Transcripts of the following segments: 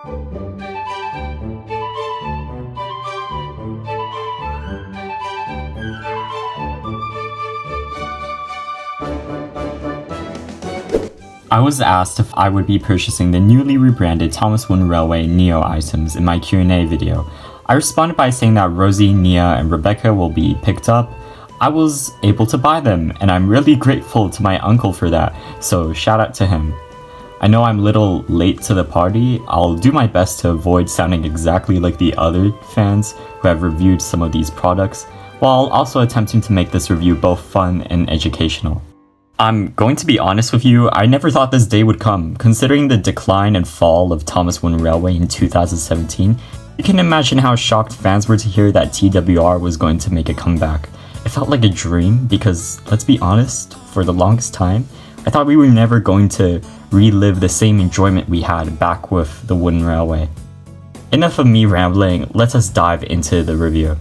I was asked if I would be purchasing the newly rebranded Thomas Wooden Railway Neo items in my Q&A video. I responded by saying that Rosie, Nia, and Rebecca will be picked up. I was able to buy them, and I'm really grateful to my uncle for that, so shout out to him. I know I'm a little late to the party. I'll do my best to avoid sounding exactly like the other fans who have reviewed some of these products, while also attempting to make this review both fun and educational. I'm going to be honest with you, I never thought this day would come. Considering the decline and fall of Thomas Wooden Railway in 2017, you can imagine how shocked fans were to hear that TWR was going to make a comeback. It felt like a dream because, let's be honest, for the longest time, I thought we were never going to relive the same enjoyment we had back with the Wooden Railway. Enough of me rambling, let us dive into the review.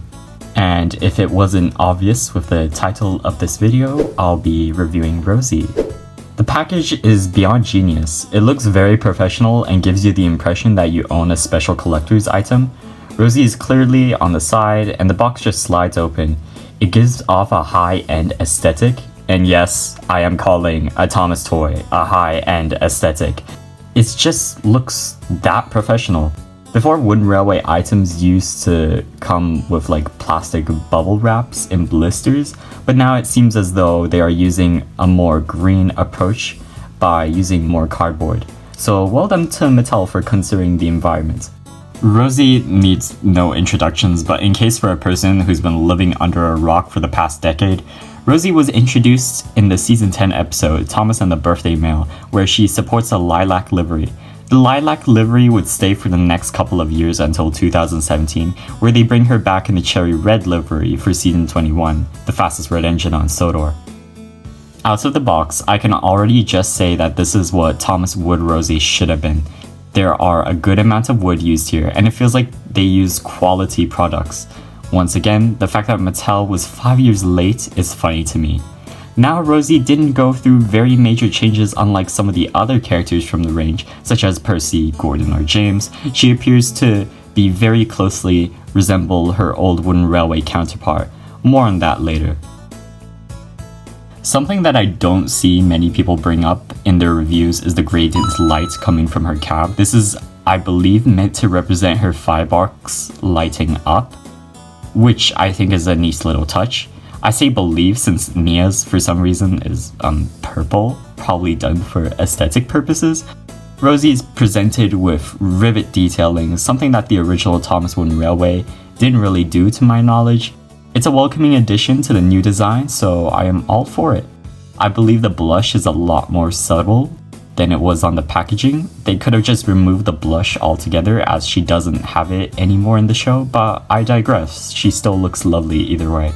And if it wasn't obvious with the title of this video, I'll be reviewing Rosie. The package is beyond genius. It looks very professional and gives you the impression that you own a special collector's item. Rosie is clearly on the side and the box just slides open. It gives off a high-end aesthetic. And yes, I am calling a Thomas toy a high-end aesthetic. It just looks that professional. Before, Wooden Railway items used to come with like plastic bubble wraps and blisters, but now it seems as though they are using a more green approach by using more cardboard. So well done to Mattel for considering the environment. Rosie needs no introductions, but in case for a person who's been living under a rock for the past decade, Rosie was introduced in the season 10 episode Thomas and the Birthday Mail, where she supports a lilac livery. The lilac livery would stay for the next couple of years until 2017, where they bring her back in the cherry red livery for season 21, the fastest red engine on Sodor. Out of the box, I can already just say that this is what Thomas Wood Rosie should have been. There are a good amount of wood used here, and it feels like they use quality products. Once again, the fact that Mattel was 5 years late is funny to me. Now Rosie didn't go through very major changes unlike some of the other characters from the range, such as Percy, Gordon, or James. She appears to be very closely resemble her old Wooden Railway counterpart. More on that later. Something that I don't see many people bring up in their reviews is the gradient light coming from her cab. This is, I believe, meant to represent her firebox lighting up, which I think is a nice little touch. I say believe since Nia's, for some reason, is purple, probably done for aesthetic purposes. Rosie is presented with rivet detailing, something that the original Thomas Wooden Railway didn't really do to my knowledge. It's a welcoming addition to the new design, so I am all for it. I believe the blush is a lot more subtle than it was on the packaging. They could have just removed the blush altogether as she doesn't have it anymore in the show, but I digress, she still looks lovely either way.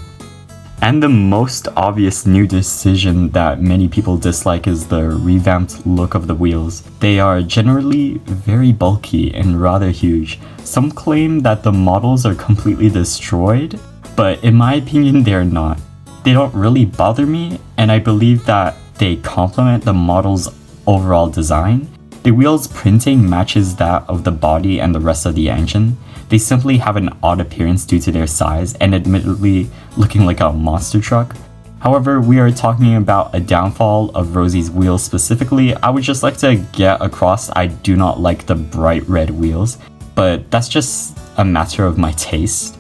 And the most obvious new decision that many people dislike is the revamped look of the wheels. They are generally very bulky and rather huge. Some claim that the models are completely destroyed, but in my opinion they're not. They don't really bother me, and I believe that they complement the model's overall design. The wheels printing matches that of the body and the rest of the engine. They simply have an odd appearance due to their size and admittedly looking like a monster truck. However, we are talking about a downfall of Rosie's wheels specifically. I would just like to get across I do not like the bright red wheels, but that's just a matter of my taste.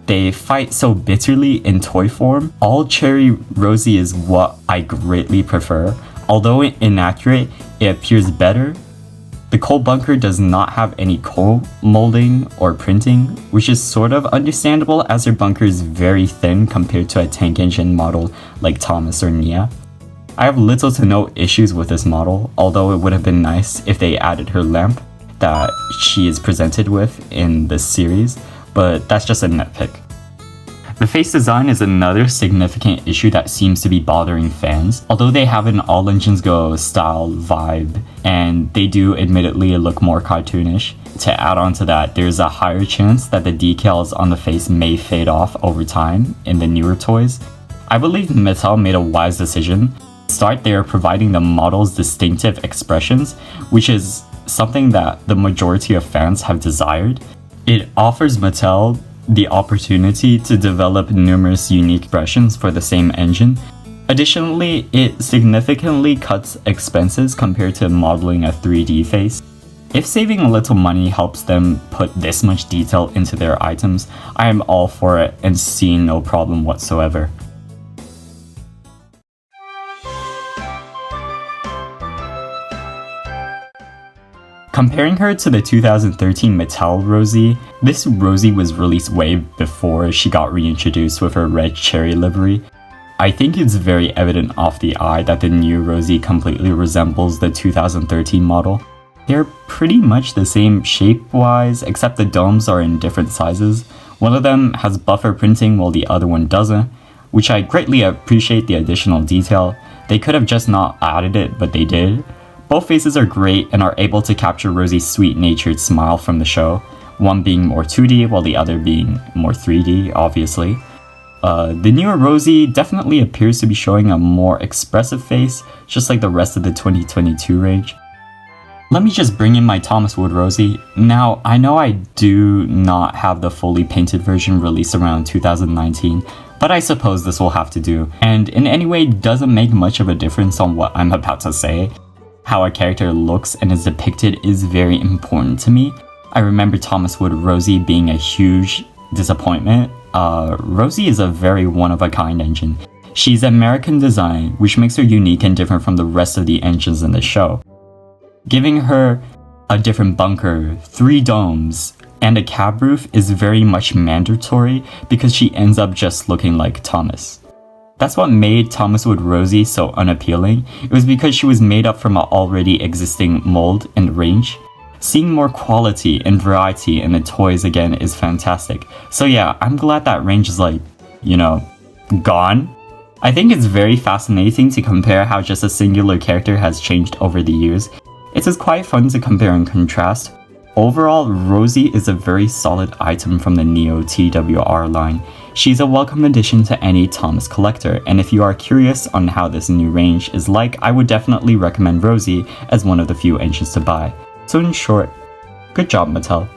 They fight so bitterly in toy form. All cherry Rosie is what I greatly prefer. Although inaccurate, it appears better. The coal bunker does not have any coal molding or printing, which is sort of understandable as her bunker is very thin compared to a tank engine model like Thomas or Nia. I have little to no issues with this model, although it would have been nice if they added her lamp that she is presented with in this series, but that's just a nitpick. The face design is another significant issue that seems to be bothering fans. Although they have an all engines go style vibe, and they do admittedly look more cartoonish, to add on to that, there's a higher chance that the decals on the face may fade off over time in the newer toys. I believe Mattel made a wise decision. To start, they are providing the model's distinctive expressions, which is something that the majority of fans have desired. It offers Mattel the opportunity to develop numerous unique expressions for the same engine. Additionally, it significantly cuts expenses compared to modeling a 3D face. If saving a little money helps them put this much detail into their items, I am all for it and see no problem whatsoever. Comparing her to the 2013 Mattel Rosie, this Rosie was released way before she got reintroduced with her red cherry livery. I think it's very evident off the eye that the new Rosie completely resembles the 2013 model. They're pretty much the same shape-wise, except the domes are in different sizes. One of them has buffer printing while the other one doesn't, which I greatly appreciate the additional detail. They could have just not added it, but they did. Both faces are great and are able to capture Rosie's sweet-natured smile from the show, one being more 2D while the other being more 3D, obviously. The newer Rosie definitely appears to be showing a more expressive face, just like the rest of the 2022 range. Let me just bring in my Thomas Wood Rosie. Now, I know I do not have the fully painted version released around 2019, but I suppose this will have to do, and in any way doesn't make much of a difference on what I'm about to say. How a character looks and is depicted is very important to me. I remember Thomas Wood Rosie being a huge disappointment. Rosie is a very one-of-a-kind engine. She's American design, which makes her unique and different from the rest of the engines in the show. Giving her a different bunker, 3 domes, and a cab roof is very much mandatory because she ends up just looking like Thomas. That's what made Thomas Wood Rosie so unappealing. It was because she was made up from an already existing mold and range. Seeing more quality and variety in the toys again is fantastic. So yeah, I'm glad that range is gone. I think it's very fascinating to compare how just a singular character has changed over the years. It is quite fun to compare and contrast. Overall, Rosie is a very solid item from the Neo TWR line. She's a welcome addition to any Thomas collector, and if you are curious on how this new range is like, I would definitely recommend Rosie as one of the few engines to buy. So in short, good job Mattel.